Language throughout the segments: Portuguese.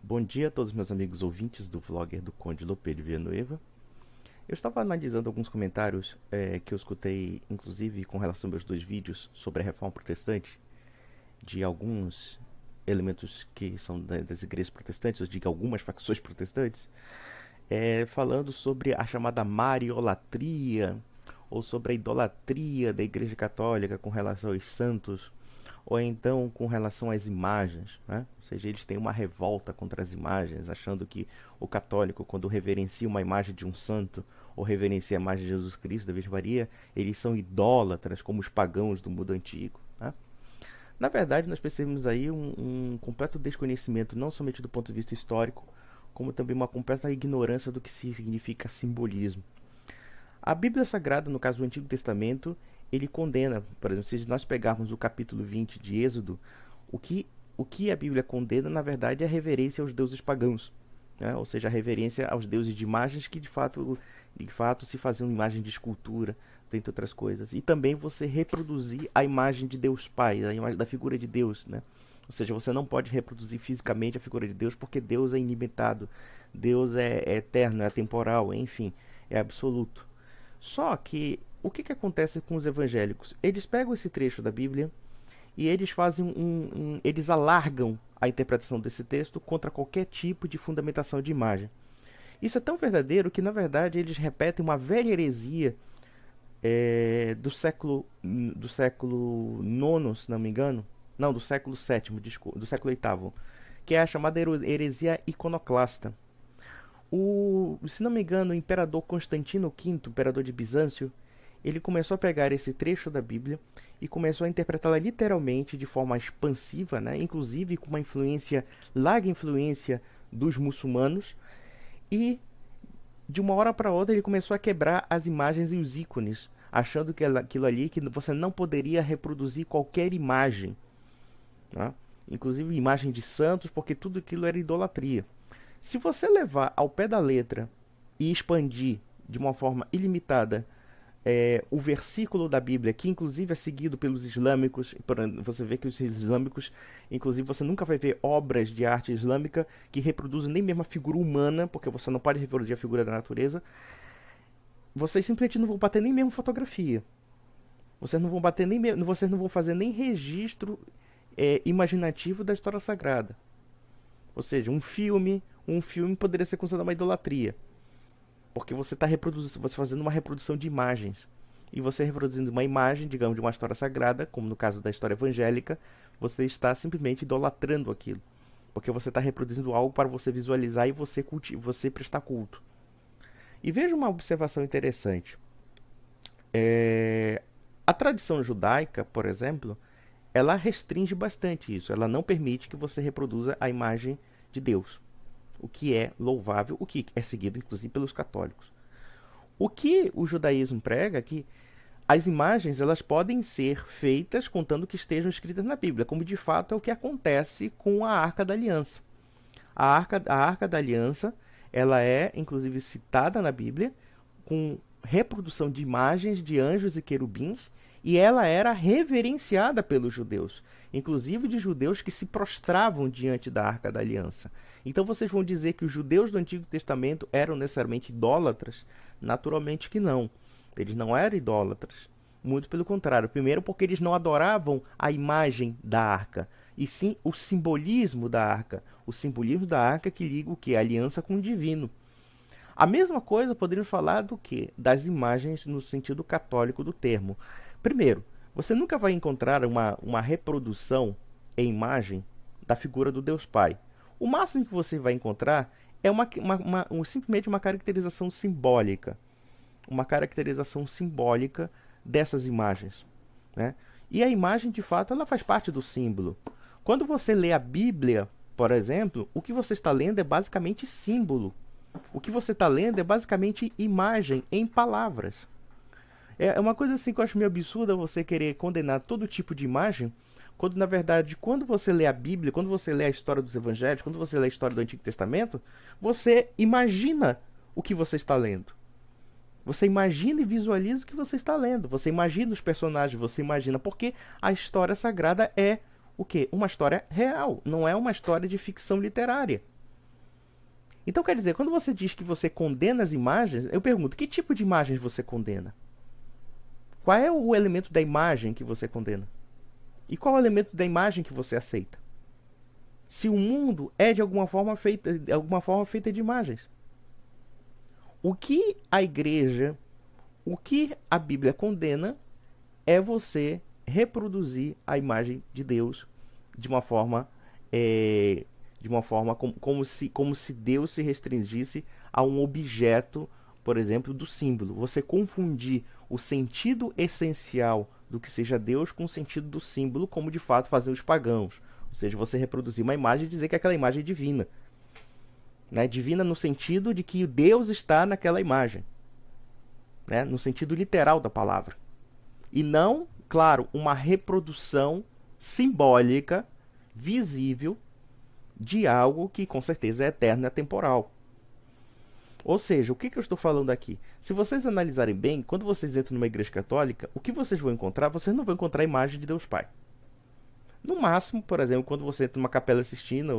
Bom dia a todos meus amigos ouvintes do vlogger do Conde Lopê de Villanueva. Eu estava analisando alguns comentários que eu escutei, inclusive com relação aos meus dois vídeos sobre a Reforma Protestante, de alguns elementos que são das igrejas protestantes, ou de algumas facções protestantes, falando sobre a chamada mariolatria, ou sobre a idolatria da Igreja Católica com relação aos santos, ou então com relação às imagens, né? Ou seja, eles têm uma revolta contra as imagens, achando que o católico, quando reverencia uma imagem de um santo, ou reverencia a imagem de Jesus Cristo, da Virgem Maria, eles são idólatras, como os pagãos do mundo antigo, né? Na verdade, nós percebemos aí um completo desconhecimento, não somente do ponto de vista histórico, como também uma completa ignorância do que significa simbolismo. A Bíblia Sagrada, no caso do Antigo Testamento, ele condena, por exemplo, se nós pegarmos o capítulo 20 de Êxodo, o que a Bíblia condena, na verdade, é a reverência aos deuses pagãos, né? Ou seja, a reverência aos deuses de imagens que de fato se faziam imagem de escultura, dentre outras coisas. E também você reproduzir a imagem de Deus Pai, a imagem da figura de Deus, né? Ou seja, você não pode reproduzir fisicamente a figura de Deus, porque Deus é ilimitado, Deus é eterno, é atemporal, enfim, é absoluto. Só que o que acontece com os evangélicos? Eles pegam esse trecho da Bíblia e eles fazem eles alargam a interpretação desse texto contra qualquer tipo de fundamentação de imagem. Isso é tão verdadeiro que, na verdade, eles repetem uma velha heresia do século IX, se não me engano. Não, do século VII, desculpa, do século VIII, que é a chamada heresia iconoclasta. Se não me engano, o imperador Constantino V, imperador de Bizâncio, ele começou a pegar esse trecho da Bíblia e começou a interpretá-la literalmente de forma expansiva, né? Inclusive com uma larga influência dos muçulmanos, e de uma hora para outra ele começou a quebrar as imagens e os ícones, achando que aquilo ali, que você não poderia reproduzir qualquer imagem, né? Inclusive imagem de santos, porque tudo aquilo era idolatria. Se você levar ao pé da letra e expandir de uma forma ilimitada o versículo da Bíblia, que inclusive é seguido pelos islâmicos, você vê que os islâmicos, inclusive você nunca vai ver obras de arte islâmica que reproduzem nem mesmo a figura humana, porque você não pode reproduzir a figura da natureza. Vocês simplesmente não vão bater nem mesmo fotografia. Vocês não vão bater vocês não vão fazer nem registro imaginativo da história sagrada. Ou seja, um filme poderia ser considerado uma idolatria, porque você está fazendo uma reprodução de imagens. E você reproduzindo uma imagem, digamos, de uma história sagrada, como no caso da história evangélica, você está simplesmente idolatrando aquilo. Porque você está reproduzindo algo para você visualizar e você prestar culto. E veja uma observação interessante. A tradição judaica, por exemplo, ela restringe bastante isso. Ela não permite que você reproduza a imagem de Deus, o que é louvável, o que é seguido inclusive pelos católicos. O que o judaísmo prega é que as imagens elas podem ser feitas contando que estejam escritas na Bíblia, como de fato é o que acontece com a Arca da Aliança. A Arca da Aliança ela é inclusive citada na Bíblia com reprodução de imagens de anjos e querubins, e ela era reverenciada pelos judeus, inclusive de judeus que se prostravam diante da Arca da Aliança. Então vocês vão dizer que os judeus do Antigo Testamento eram necessariamente idólatras? Naturalmente que não. Eles não eram idólatras. Muito pelo contrário. Primeiro porque eles não adoravam a imagem da arca, e sim o simbolismo da arca. O simbolismo da arca que liga o quê? A aliança com o divino. A mesma coisa poderíamos falar do quê? Das imagens no sentido católico do termo. Primeiro, você nunca vai encontrar uma reprodução em imagem da figura do Deus Pai. O máximo que você vai encontrar é simplesmente uma caracterização simbólica. Uma caracterização simbólica dessas imagens, né? E a imagem, de fato, ela faz parte do símbolo. Quando você lê a Bíblia, por exemplo, o que você está lendo é basicamente símbolo. O que você está lendo é basicamente imagem em palavras. É uma coisa assim que eu acho meio absurda você querer condenar todo tipo de imagem, quando na verdade, quando você lê a Bíblia, quando você lê a história dos evangelhos, quando você lê a história do Antigo Testamento, você imagina o que você está lendo. Você imagina e visualiza o que você está lendo. Você imagina os personagens, você imagina, porque a história sagrada é o quê? Uma história real, não é uma história de ficção literária. Então quer dizer, quando você diz que você condena as imagens, eu pergunto, que tipo de imagens você condena? Qual é o elemento da imagem que você condena? E qual é o elemento da imagem que você aceita? Se o mundo é de alguma forma feita de imagens. O que a igreja, o que a Bíblia condena é você reproduzir a imagem de Deus de uma forma, como se Deus se restringisse a um objeto, por exemplo, do símbolo. Você confundir o sentido essencial do que seja Deus com o sentido do símbolo, como de fato fazem os pagãos. Ou seja, você reproduzir uma imagem e dizer que aquela imagem é divina. Né? Divina no sentido de que Deus está naquela imagem. Né? No sentido literal da palavra. E não, claro, uma reprodução simbólica, visível, de algo que com certeza é eterno e atemporal. Ou seja, o que eu estou falando aqui? Se vocês analisarem bem, quando vocês entram numa igreja católica, o que vocês vão encontrar? Vocês não vão encontrar a imagem de Deus Pai. No máximo, por exemplo, quando você entra numa capela sistina,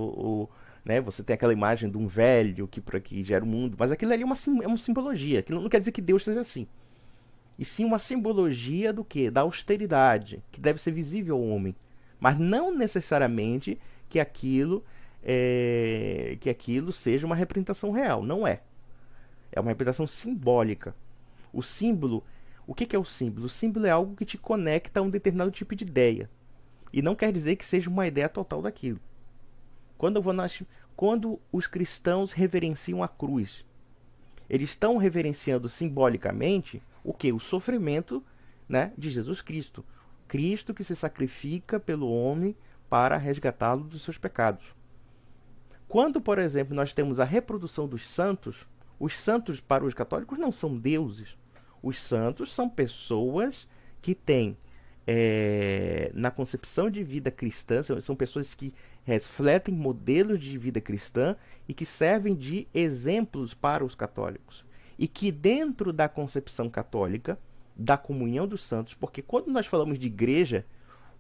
né, você tem aquela imagem de um velho que por aqui gera o mundo, mas aquilo ali é uma simbologia. Aquilo não quer dizer que Deus seja assim. E sim uma simbologia do quê? Da austeridade, que deve ser visível ao homem. Mas não necessariamente que aquilo seja uma representação real. Não é. É uma representação simbólica. O símbolo, o que é o símbolo? O símbolo é algo que te conecta a um determinado tipo de ideia. E não quer dizer que seja uma ideia total daquilo. Quando os cristãos reverenciam a cruz, eles estão reverenciando simbolicamente o que? O sofrimento, né, de Jesus Cristo. Cristo que se sacrifica pelo homem para resgatá-lo dos seus pecados. Quando, por exemplo, nós temos a reprodução dos santos, os santos para os católicos não são deuses. Os santos são pessoas que têm, na concepção de vida cristã, são pessoas que refletem modelos de vida cristã e que servem de exemplos para os católicos. E que dentro da concepção católica, da comunhão dos santos, porque quando nós falamos de igreja,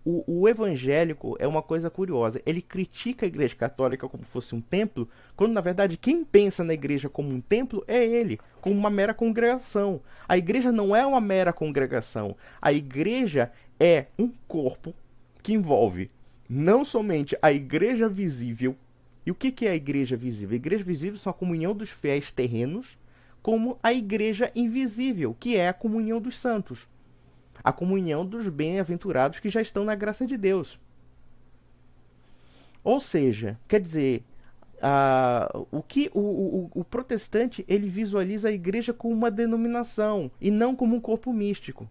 o evangélico é uma coisa curiosa. Ele critica a igreja católica como se fosse um templo, quando na verdade quem pensa na igreja como um templo é ele, como uma mera congregação. A igreja não é uma mera congregação. A igreja é um corpo que envolve não somente a igreja visível. E o que é a igreja visível? A igreja visível são a comunhão dos fiéis terrenos, como a igreja invisível, que é a comunhão dos santos. A comunhão dos bem-aventurados que já estão na graça de Deus. Ou seja, quer dizer, o protestante ele visualiza a igreja como uma denominação e não como um corpo místico.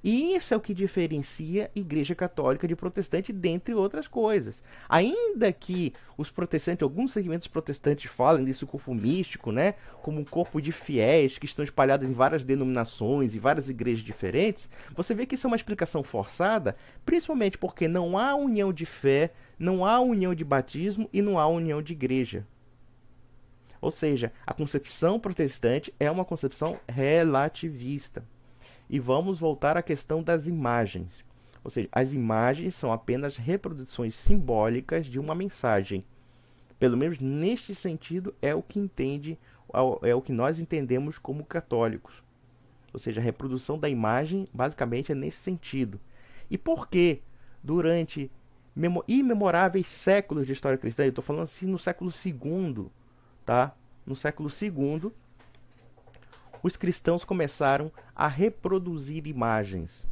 E isso é o que diferencia a igreja católica de protestante, dentre outras coisas. Ainda que os protestantes, alguns segmentos protestantes falem desse corpo místico, né, como um corpo de fiéis que estão espalhados em várias denominações e várias igrejas diferentes, você vê que isso é uma explicação forçada, principalmente porque não há união de fé, não há união de batismo e não há união de igreja. Ou seja, a concepção protestante é uma concepção relativista. E vamos voltar à questão das imagens. Ou seja, as imagens são apenas reproduções simbólicas de uma mensagem. Pelo menos neste sentido é o que nós entendemos como católicos. Ou seja, a reprodução da imagem basicamente é nesse sentido. E por que durante imemoráveis séculos de história cristã, eu estou falando assim no século II, tá? No século II, os cristãos começaram a reproduzir imagens.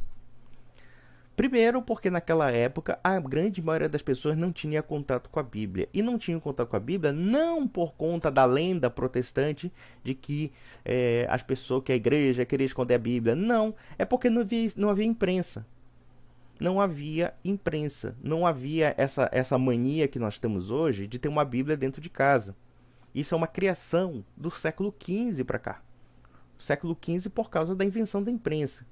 Primeiro, porque naquela época a grande maioria das pessoas não tinha contato com a Bíblia. E não tinham contato com a Bíblia não por conta da lenda protestante de que que a igreja queria esconder a Bíblia. Não, é porque não havia imprensa. Não havia imprensa. Não havia essa mania que nós temos hoje de ter uma Bíblia dentro de casa. Isso é uma criação do século XV para cá. Século XV por causa da invenção da imprensa.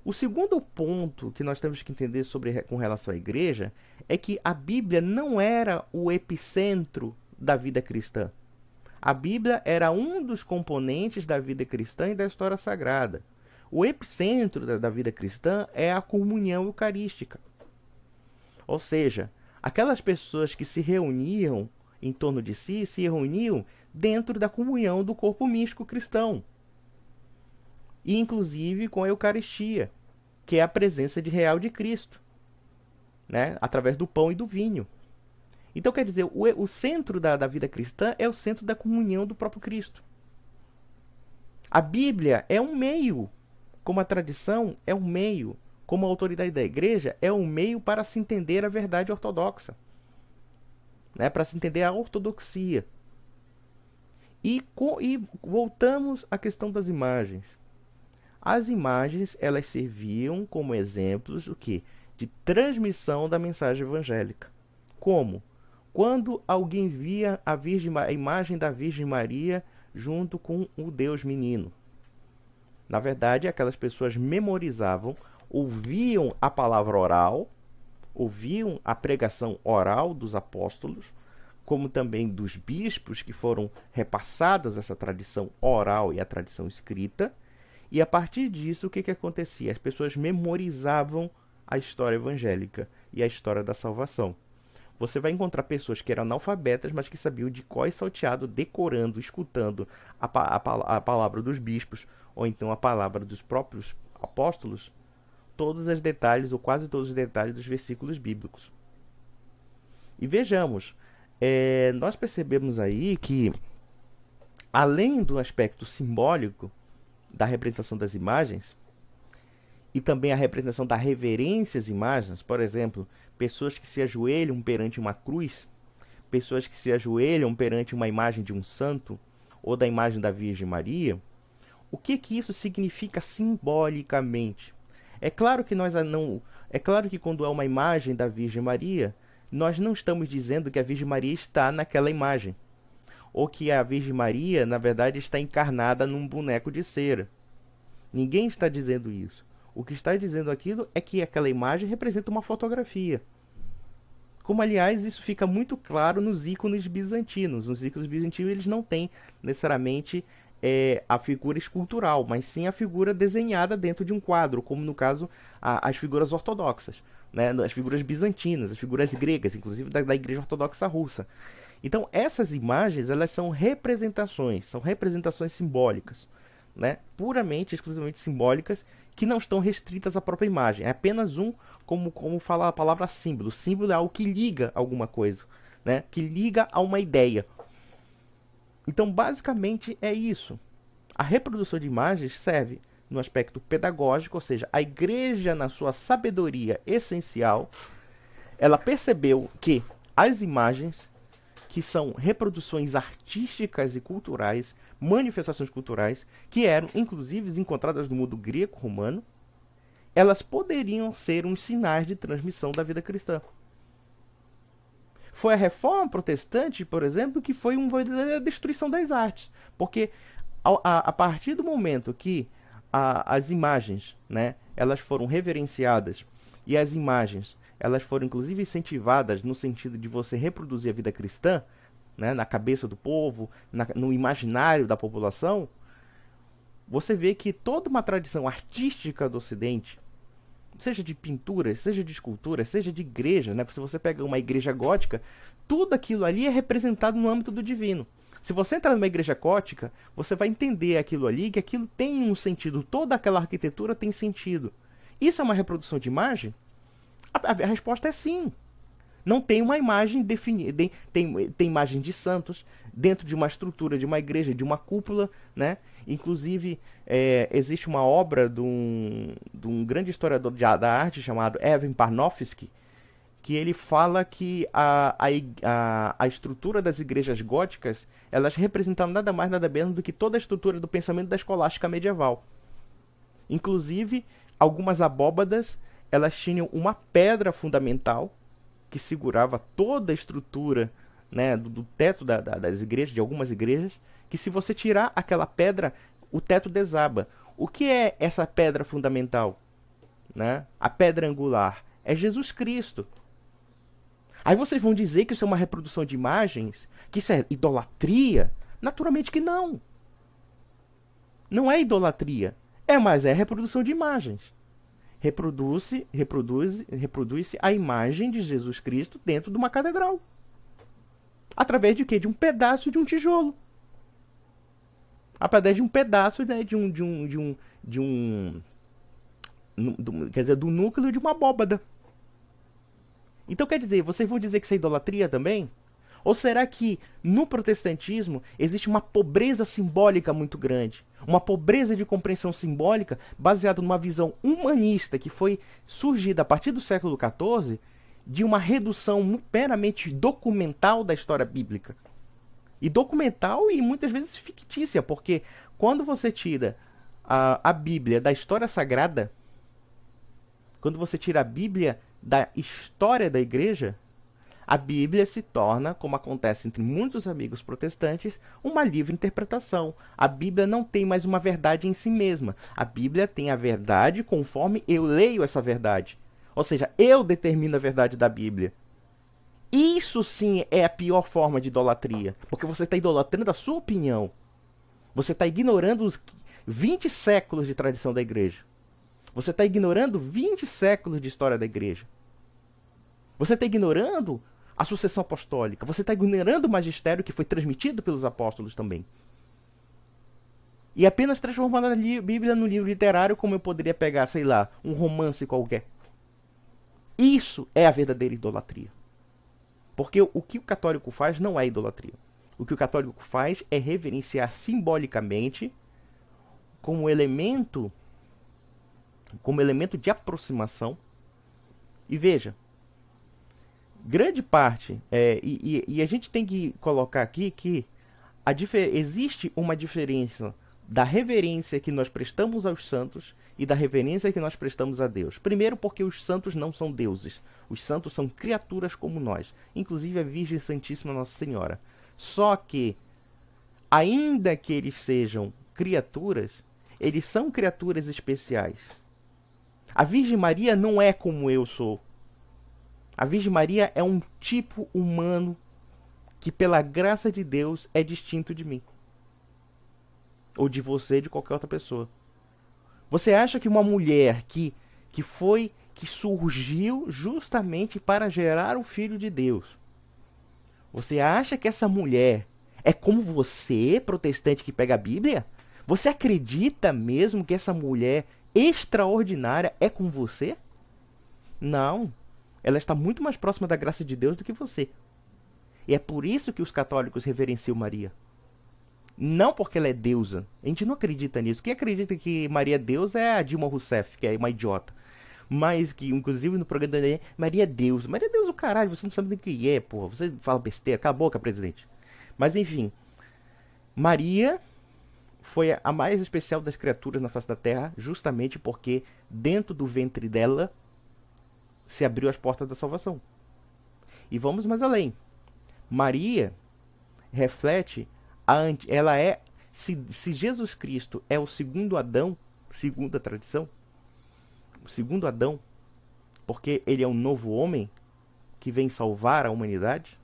O segundo ponto que nós temos que entender com relação à igreja é que a Bíblia não era o epicentro da vida cristã. A Bíblia era um dos componentes da vida cristã e da história sagrada. O epicentro da vida cristã é a comunhão eucarística. Ou seja, aquelas pessoas que se reuniam em torno de si se reuniam dentro da comunhão do corpo místico cristão. E inclusive com a Eucaristia, que é a presença real de Cristo, né? Através do pão e do vinho. Então, quer dizer, o centro da vida cristã é o centro da comunhão do próprio Cristo. A Bíblia é um meio, como a tradição é um meio, como a autoridade da igreja é um meio para se entender a verdade ortodoxa, né? Para se entender a ortodoxia. E voltamos à questão das imagens. As imagens, elas serviam como exemplos o quê? De transmissão da mensagem evangélica. Como? Quando alguém via a imagem da Virgem Maria junto com o Deus menino. Na verdade, aquelas pessoas memorizavam, ouviam a palavra oral, ouviam a pregação oral dos apóstolos, como também dos bispos que foram repassadas essa tradição oral e a tradição escrita. E a partir disso, o que acontecia? As pessoas memorizavam a história evangélica e a história da salvação. Você vai encontrar pessoas que eram analfabetas, mas que sabiam de cor e salteado, decorando, escutando a palavra dos bispos, ou então a palavra dos próprios apóstolos, todos os detalhes, ou quase todos os detalhes dos versículos bíblicos. E vejamos, nós percebemos aí que, além do aspecto simbólico da representação das imagens, e também a representação da reverência às imagens, por exemplo, pessoas que se ajoelham perante uma cruz, pessoas que se ajoelham perante uma imagem de um santo, ou da imagem da Virgem Maria, o que isso significa simbolicamente? É claro que quando é uma imagem da Virgem Maria, nós não estamos dizendo que a Virgem Maria está naquela imagem, ou que a Virgem Maria, na verdade, está encarnada num boneco de cera. Ninguém está dizendo isso. O que está dizendo aquilo é que aquela imagem representa uma fotografia. Como, aliás, isso fica muito claro nos ícones bizantinos. Nos ícones bizantinos, eles não têm necessariamente a figura escultural, mas sim a figura desenhada dentro de um quadro, como no caso as figuras ortodoxas, né? As figuras bizantinas, as figuras gregas, inclusive da Igreja Ortodoxa Russa. Então, essas imagens, elas são representações simbólicas, né? Puramente, exclusivamente simbólicas, que não estão restritas à própria imagem. É apenas como fala a palavra símbolo. Símbolo é algo que liga a alguma coisa, né? Que liga a uma ideia. Então, basicamente, é isso. A reprodução de imagens serve no aspecto pedagógico, ou seja, a igreja, na sua sabedoria essencial, ela percebeu que as imagens, que são reproduções artísticas e culturais, manifestações culturais, que eram, inclusive, encontradas no mundo greco-romano, elas poderiam ser uns sinais de transmissão da vida cristã. Foi a Reforma Protestante, por exemplo, que foi a destruição das artes. Porque a partir do momento que as imagens, né, elas foram reverenciadas, e as imagens elas foram inclusive incentivadas no sentido de você reproduzir a vida cristã, né, na cabeça do povo, no imaginário da população, você vê que toda uma tradição artística do Ocidente, seja de pintura, seja de escultura, seja de igreja, né? Se você pega uma igreja gótica, tudo aquilo ali é representado no âmbito do divino. Se você entrar numa igreja gótica, você vai entender aquilo ali, que aquilo tem um sentido, toda aquela arquitetura tem sentido. Isso é uma reprodução de imagem? A resposta é sim. Não tem uma imagem definida, tem imagem de santos dentro de uma estrutura, de uma igreja, de uma cúpula, né? Inclusive, existe uma obra de um grande historiador da arte chamado Evan Parnofsky, que ele fala que a estrutura das igrejas góticas, elas representavam nada mais, nada menos do que toda a estrutura do pensamento da escolástica medieval. Inclusive, algumas abóbadas, elas tinham uma pedra fundamental que segurava toda a estrutura, né, do teto das igrejas, de algumas igrejas, que se você tirar aquela pedra, o teto desaba. O que é essa pedra fundamental? Né? A pedra angular é Jesus Cristo. Aí vocês vão dizer que isso é uma reprodução de imagens? Que isso é idolatria? Naturalmente que não. Não é idolatria. Mas é reprodução de imagens. Reproduz-se a imagem de Jesus Cristo dentro de uma catedral. Através de quê? De um pedaço de um tijolo. Através de um pedaço, né, de um, quer dizer, do núcleo de uma abóbada. Então quer dizer, vocês vão dizer que isso é idolatria também? Ou será que no protestantismo existe uma pobreza simbólica muito grande? Uma pobreza de compreensão simbólica baseada numa visão humanista que foi surgida a partir do século XIV de uma redução meramente documental da história bíblica. E documental e muitas vezes fictícia, porque quando você tira a Bíblia da história sagrada, quando você tira a Bíblia da história da igreja, a Bíblia se torna, como acontece entre muitos amigos protestantes, uma livre interpretação. A Bíblia não tem mais uma verdade em si mesma. A Bíblia tem a verdade conforme eu leio essa verdade. Ou seja, eu determino a verdade da Bíblia. Isso sim é a pior forma de idolatria. Porque você está idolatrando a sua opinião. Você está ignorando os 20 séculos de tradição da igreja. Você está ignorando 20 séculos de história da igreja. Você está ignorando a sucessão apostólica. Você está ignorando o magistério que foi transmitido pelos apóstolos também. E apenas transformando a Bíblia num livro literário, como eu poderia pegar, sei lá, um romance qualquer. Isso é a verdadeira idolatria. Porque o que o católico faz não é idolatria. O que o católico faz é reverenciar simbolicamente como elemento de aproximação. E veja, grande parte, e a gente tem que colocar aqui que existe uma diferença da reverência que nós prestamos aos santos e da reverência que nós prestamos a Deus. Primeiro porque os santos não são deuses. Os santos são criaturas como nós, inclusive a Virgem Santíssima Nossa Senhora. Só que, ainda que eles sejam criaturas, eles são criaturas especiais. A Virgem Maria não é como eu sou. A Virgem Maria é um tipo humano que, pela graça de Deus, é distinto de mim. Ou de você, de qualquer outra pessoa. Você acha que uma mulher que surgiu justamente para gerar o Filho de Deus, você acha que essa mulher é como você, protestante que pega a Bíblia? Você acredita mesmo que essa mulher extraordinária é com você? Não. Ela está muito mais próxima da graça de Deus do que você. E é por isso que os católicos reverenciam Maria. Não porque ela é deusa. A gente não acredita nisso. Quem acredita que Maria é deusa é a Dilma Rousseff, que é uma idiota. Mas que, inclusive, no programa da Maria é Deus. Maria é Deus o caralho, você não sabe nem o que é, porra. Você fala besteira, cala a boca, presidente. Mas, enfim. Maria foi a mais especial das criaturas na face da Terra, justamente porque dentro do ventre dela se abriu as portas da salvação. E vamos mais além. Maria reflete ela é, se Jesus Cristo é o segundo Adão, segundo a tradição, o segundo Adão, porque ele é um novo homem que vem salvar a humanidade,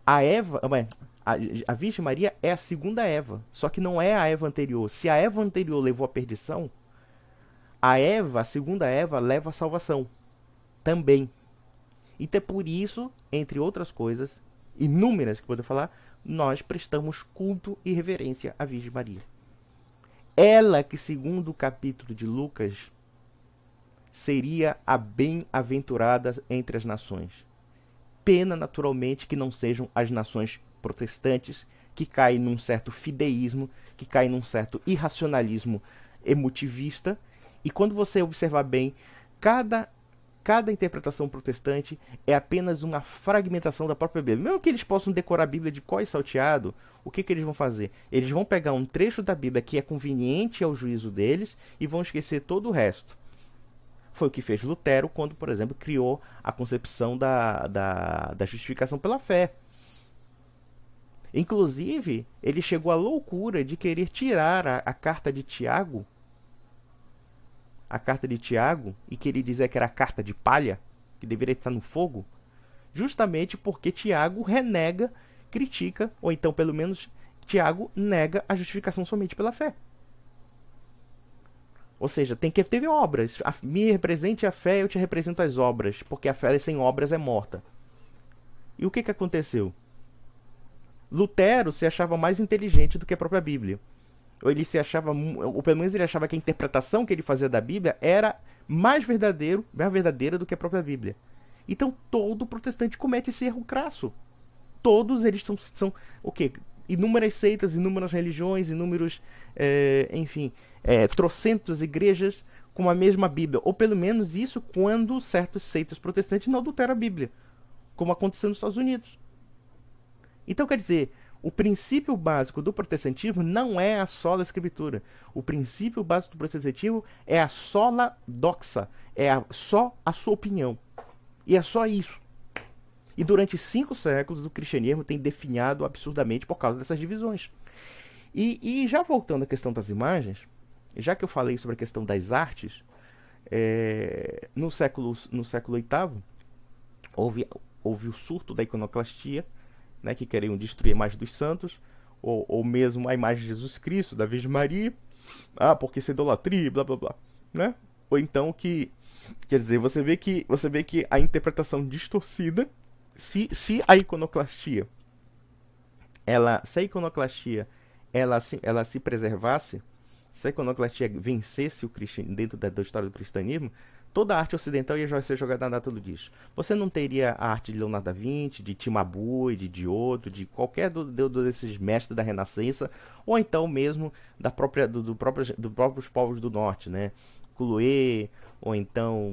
a Virgem Maria é a segunda Eva, só que não é a Eva anterior. Se a Eva anterior levou a perdição, a segunda Eva, leva a salvação também. Então é por isso, entre outras coisas, inúmeras que podemos falar, nós prestamos culto e reverência à Virgem Maria. Ela que, segundo o capítulo de Lucas, seria a bem-aventurada entre as nações. Pena, naturalmente, que não sejam as nações protestantes, que caem num certo fideísmo, que caem num certo irracionalismo emotivista. E quando você observar bem, cada interpretação protestante é apenas uma fragmentação da própria Bíblia. Mesmo que eles possam decorar a Bíblia de có e salteado, o que eles vão fazer? Eles vão pegar um trecho da Bíblia que é conveniente ao juízo deles e vão esquecer todo o resto. Foi o que fez Lutero quando, por exemplo, criou a concepção da justificação pela fé. Inclusive, ele chegou à loucura de querer tirar a carta de Tiago, e querer dizer que era a carta de palha, que deveria estar no fogo, justamente porque Tiago renega, critica, ou então pelo menos Tiago nega a justificação somente pela fé. Ou seja, tem que ter obras. Me represente a fé, eu te represento as obras, porque a fé sem obras é morta. E o que aconteceu? Lutero se achava mais inteligente do que a própria Bíblia. Ou ele se achava, ou pelo menos ele achava que a interpretação que ele fazia da Bíblia era mais verdadeira do que a própria Bíblia. Então todo protestante comete esse erro crasso. Todos eles são o quê? Inúmeras seitas, inúmeras religiões, inúmeros, enfim, trocentas igrejas com a mesma Bíblia. Ou pelo menos isso quando certas seitas protestantes não adulteram a Bíblia, como aconteceu nos Estados Unidos. Então, quer dizer, o princípio básico do protestantismo não é a sola escritura. O princípio básico do protestantismo é a sola doxa, só a sua opinião. E é só isso. E durante 5 séculos o cristianismo tem definhado absurdamente por causa dessas divisões. E já voltando à questão das imagens, já que eu falei sobre a questão das artes, no século VIII houve o surto da iconoclastia, né, que queriam destruir a imagem dos santos, ou mesmo a imagem de Jesus Cristo, da Virgem Maria, porque isso é idolatria, blá blá blá, né? Ou então quer dizer, você vê que a interpretação distorcida, se a iconoclastia, se a iconoclastia ela se preservasse, se a iconoclastia vencesse dentro da história do cristianismo, toda a arte ocidental ia ser jogada na data do lixo. Você não teria a arte de Leonardo da Vinci, de Cimabue, de Giotto, de qualquer desses mestres da Renascença, ou então mesmo dos próprios povos do norte, né? Chloé, ou então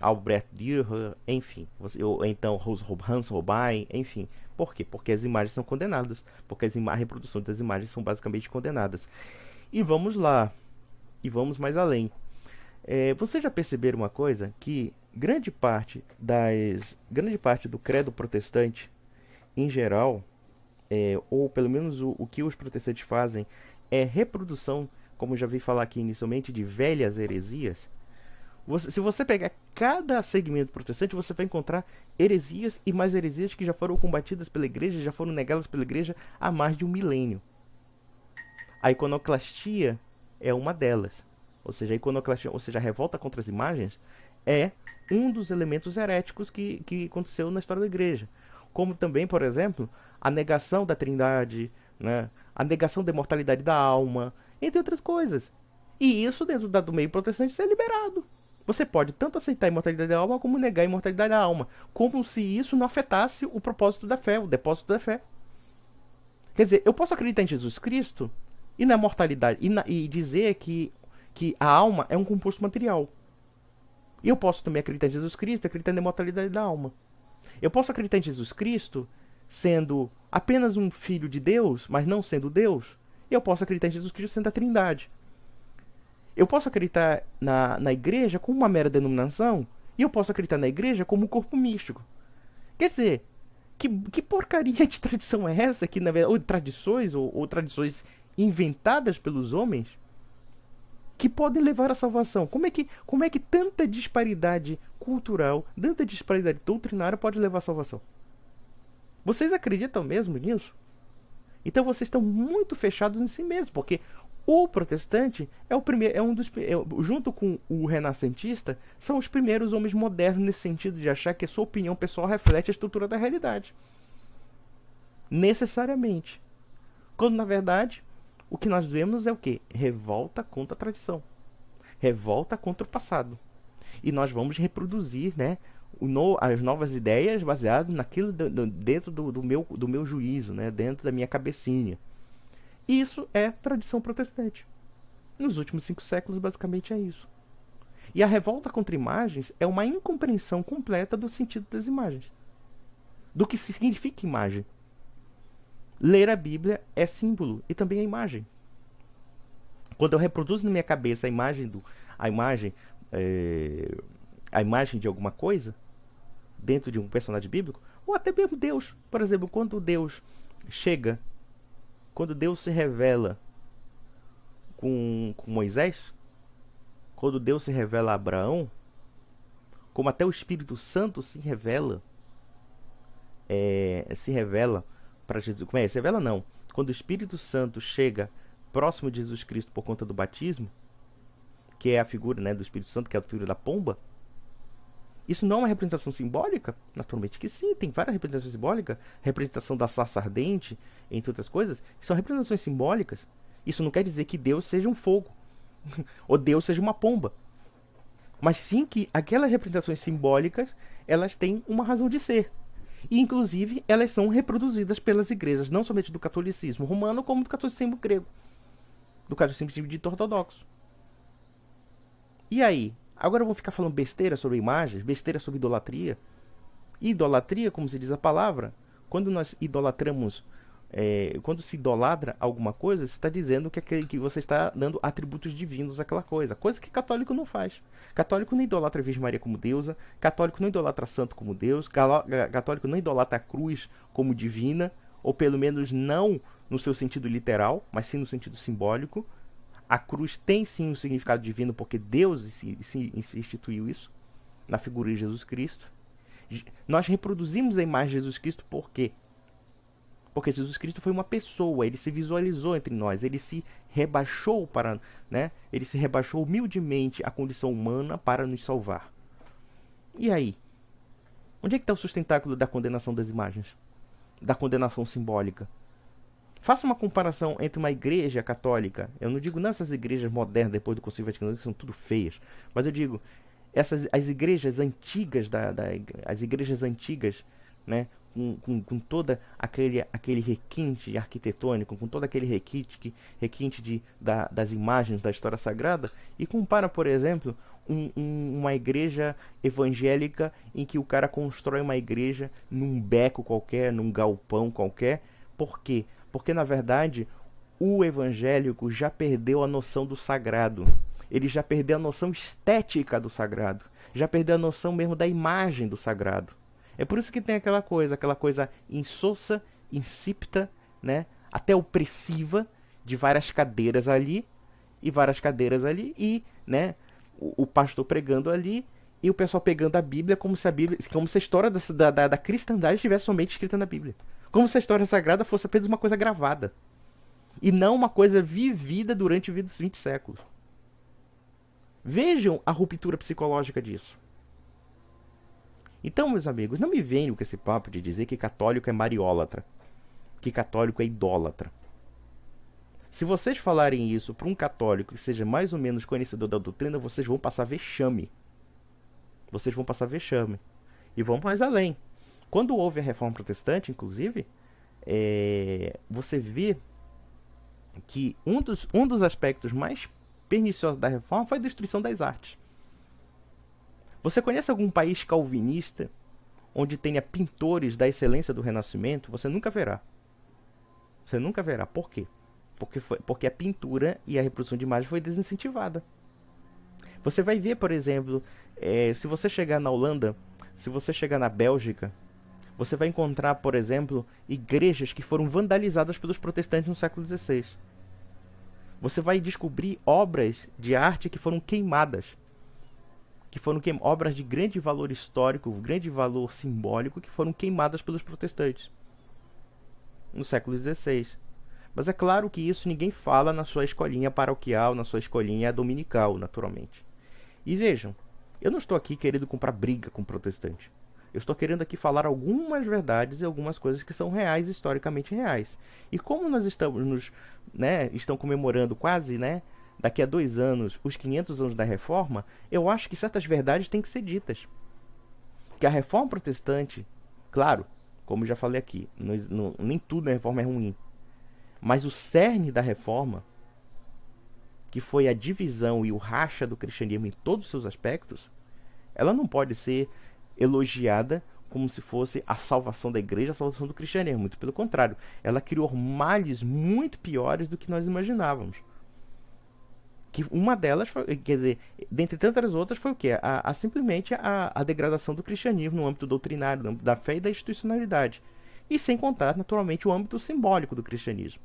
Albrecht Dürer, enfim, ou então Hans Holbein, enfim. Por quê? Porque as imagens são condenadas, porque a reprodução das imagens são basicamente condenadas. E vamos lá, e vamos mais além. Vocês já perceberam uma coisa? Que grande parte do credo protestante, em geral, ou pelo menos o que os protestantes fazem, é reprodução, como já vi falar aqui inicialmente, de velhas heresias. Se você pegar cada segmento protestante, você vai encontrar heresias e mais heresias que já foram combatidas pela igreja, já foram negadas pela igreja há mais de 1 milênio. A iconoclastia é uma delas. Ou seja, a iconoclastia, ou seja, a revolta contra as imagens, é um dos elementos heréticos que aconteceu na história da igreja. Como também, por exemplo, a negação da trindade, né? A negação da imortalidade da alma, entre outras coisas. E isso, dentro do meio protestante, é liberado. Você pode tanto aceitar a imortalidade da alma, como negar a imortalidade da alma. Como se isso não afetasse o propósito da fé, o depósito da fé. Quer dizer, eu posso acreditar em Jesus Cristo e na mortalidade, e dizer que a alma é um composto material. E eu posso também acreditar em Jesus Cristo e acreditar na imortalidade da alma. Eu posso acreditar em Jesus Cristo sendo apenas um filho de Deus, mas não sendo Deus. E eu posso acreditar em Jesus Cristo sendo a Trindade. Eu posso acreditar na igreja como uma mera denominação, e eu posso acreditar na igreja como um corpo místico. Quer dizer, que porcaria de tradição é essa? Que, na verdade, ou tradições inventadas pelos homens, que podem levar à salvação. Como é que tanta disparidade cultural, tanta disparidade doutrinária pode levar à salvação? Vocês acreditam mesmo nisso? Então vocês estão muito fechados em si mesmos, porque o protestante junto com o renascentista, são os primeiros homens modernos nesse sentido de achar que a sua opinião pessoal reflete a estrutura da realidade. Necessariamente. Quando, na verdade, o que nós vemos é o quê? Revolta contra a tradição. Revolta contra o passado. E nós vamos reproduzir, né, as novas ideias baseadas naquilo dentro do meu juízo, né, dentro da minha cabecinha. Isso é tradição protestante. Nos últimos 5 séculos, basicamente é isso. E a revolta contra imagens é uma incompreensão completa do sentido das imagens. Do que significa imagem. Ler a Bíblia é símbolo e também é imagem. Quando eu reproduzo na minha cabeça a imagem de alguma coisa dentro de um personagem bíblico, ou até mesmo Deus, por exemplo, quando Deus se revela com Moisés, quando Deus se revela a Abraão, como até o Espírito Santo se revela para Jesus. Como é? Se revela não. Quando o Espírito Santo chega próximo de Jesus Cristo por conta do batismo, que é a figura, né, do Espírito Santo, que é a figura da pomba, Isso não é uma representação simbólica? Naturalmente que sim, tem várias representações simbólicas. Representação da sarça ardente, entre outras coisas, que são representações simbólicas. Isso não quer dizer que Deus seja um fogo, ou Deus seja uma pomba. Mas sim que aquelas representações simbólicas, elas têm uma razão de ser. E, inclusive, elas são reproduzidas pelas igrejas, não somente do catolicismo romano, como do catolicismo grego. Do catolicismo dito ortodoxo. E aí? Agora eu vou ficar falando besteira sobre imagens, besteira sobre idolatria. E idolatria, como se diz a palavra, quando nós idolatramos, quando se idolatra alguma coisa, você está dizendo que você está dando atributos divinos àquela coisa. Coisa que católico não faz. Católico não idolatra a Virgem Maria como deusa. Católico não idolatra santo como Deus. Católico não idolatra a cruz como divina. Ou pelo menos não no seu sentido literal, mas sim no sentido simbólico. A cruz tem sim um significado divino, porque Deus se instituiu isso na figura de Jesus Cristo. Nós reproduzimos a imagem de Jesus Cristo por quê? Porque Jesus Cristo foi uma pessoa, ele se visualizou entre nós, ele se rebaixou ele se rebaixou humildemente à condição humana para nos salvar. E aí? Onde é que está o sustentáculo da condenação das imagens? Da condenação simbólica? Faça uma comparação entre uma igreja católica. Eu não digo essas igrejas modernas depois do Concílio Vaticano II, que são tudo feias. Mas eu digo, as igrejas antigas, as igrejas antigas, né, com todo aquele requinte arquitetônico, com todo aquele requinte das imagens da história sagrada, e compara, por exemplo, uma igreja evangélica em que o cara constrói uma igreja num beco qualquer, num galpão qualquer. Por quê? Porque, na verdade, o evangélico já perdeu a noção do sagrado. Ele já perdeu a noção estética do sagrado. Já perdeu a noção mesmo da imagem do sagrado. É por isso que tem aquela coisa insossa, insípida, né? Até opressiva, de várias cadeiras ali, e né? O pastor pregando ali, e o pessoal pegando a Bíblia como se a história da cristandade estivesse somente escrita na Bíblia. Como se a história sagrada fosse apenas uma coisa gravada. E não uma coisa vivida durante 20 séculos. Vejam a ruptura psicológica disso. Então, meus amigos, não me venham com esse papo de dizer que católico é mariólatra. Que católico é idólatra. Se vocês falarem isso para um católico que seja mais ou menos conhecedor da doutrina, vocês vão passar vexame. Vocês vão passar vexame. E vão mais além. Quando houve a Reforma Protestante, inclusive, você vê que um dos aspectos mais perniciosos da Reforma foi a destruição das artes. Você conhece algum país calvinista onde tenha pintores da excelência do Renascimento? Você nunca verá. Você nunca verá. Por quê? Porque a pintura e a reprodução de imagem foi desincentivada. Você vai ver, por exemplo, se você chegar na Holanda, se você chegar na Bélgica, você vai encontrar, por exemplo, igrejas que foram vandalizadas pelos protestantes no século XVI. Você vai descobrir obras de arte que foram queimadas. Obras de grande valor histórico, grande valor simbólico, que foram queimadas pelos protestantes no século XVI. Mas é claro que isso ninguém fala na sua escolinha paroquial, na sua escolinha dominical, naturalmente. E vejam, eu não estou aqui querendo comprar briga com o protestante. Eu estou querendo aqui falar algumas verdades e algumas coisas que são reais, historicamente reais. E como nós estão comemorando quase, daqui a 2 anos, os 500 anos da Reforma, eu acho que certas verdades têm que ser ditas. Que a Reforma Protestante, claro, como eu já falei aqui, nem tudo na Reforma é ruim. Mas o cerne da Reforma, que foi a divisão e o racha do cristianismo em todos os seus aspectos, ela não pode ser elogiada como se fosse a salvação da igreja, a salvação do cristianismo. Muito pelo contrário, ela criou males muito piores do que nós imaginávamos. Que uma delas foi, quer dizer, dentre tantas outras, foi o quê? Simplesmente a degradação do cristianismo no âmbito doutrinário, no âmbito da fé e da institucionalidade. E sem contar, naturalmente, o âmbito simbólico do cristianismo.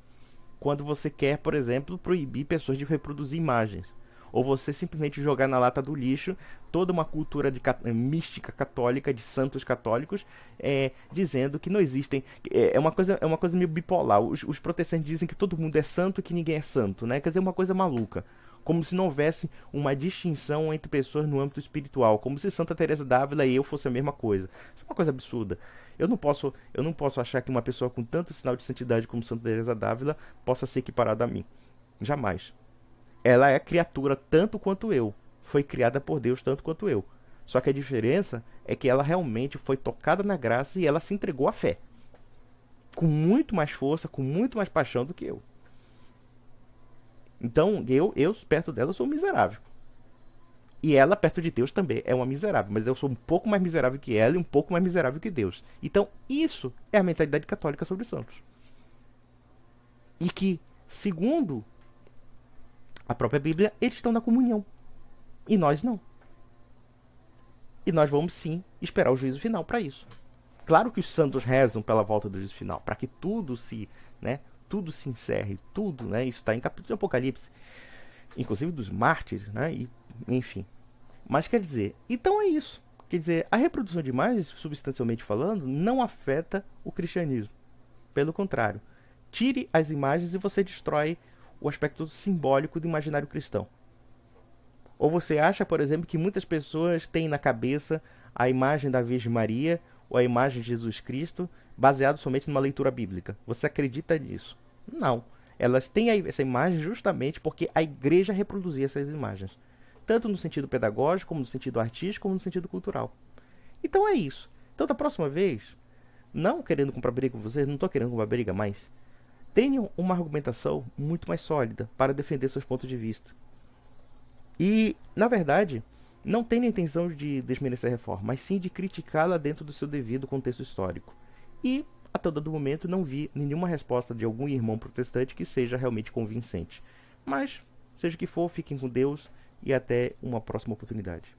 Quando você quer, por exemplo, proibir pessoas de reproduzir imagens. Ou você simplesmente jogar na lata do lixo toda uma cultura mística católica, de santos católicos, dizendo que não existem... É uma coisa meio bipolar. Os protestantes dizem que todo mundo é santo e que ninguém é santo, né? Quer dizer, uma coisa maluca. como se não houvesse uma distinção entre pessoas no âmbito espiritual, como se Santa Teresa d'Ávila e eu fosse a mesma coisa. Isso é uma coisa absurda. Eu não posso achar que uma pessoa com tanto sinal de santidade como Santa Teresa d'Ávila possa ser equiparada a mim. Jamais. Ela é criatura tanto quanto eu. Foi criada por Deus tanto quanto eu. Só que a diferença é que ela realmente foi tocada na graça e ela se entregou à fé. Com muito mais força, com muito mais paixão do que eu. Então, eu perto dela, eu sou um miserável. E ela, perto de Deus, também é uma miserável. Mas eu sou um pouco mais miserável que ela e um pouco mais miserável que Deus. Então, isso é a mentalidade católica sobre os santos. E que, segundo a própria Bíblia, eles estão na comunhão. E nós não. E nós vamos sim esperar o juízo final para isso. Claro que os santos rezam pela volta do juízo final, para que tudo se, né, tudo se encerre, tudo, né, isso está em capítulo de Apocalipse, inclusive dos mártires, né, e, enfim. Mas quer dizer, então é isso. Quer dizer, a reprodução de imagens, substancialmente falando, não afeta o cristianismo. Pelo contrário, tire as imagens e você destrói o aspecto simbólico do imaginário cristão. Ou você acha, por exemplo, que muitas pessoas têm na cabeça a imagem da Virgem Maria ou a imagem de Jesus Cristo baseado somente numa leitura bíblica? Você acredita nisso? Não. Elas têm essa imagem justamente porque a igreja reproduzia essas imagens. Tanto no sentido pedagógico, como no sentido artístico, como no sentido cultural. Então é isso. Então da próxima vez, não querendo comprar briga com vocês, não estou querendo comprar briga, mas tenham uma argumentação muito mais sólida para defender seus pontos de vista. E, na verdade, não tenho a intenção de desmerecer a reforma, mas sim de criticá-la dentro do seu devido contexto histórico. E, a todo momento, não vi nenhuma resposta de algum irmão protestante que seja realmente convincente. Mas, seja o que for, fiquem com Deus e até uma próxima oportunidade.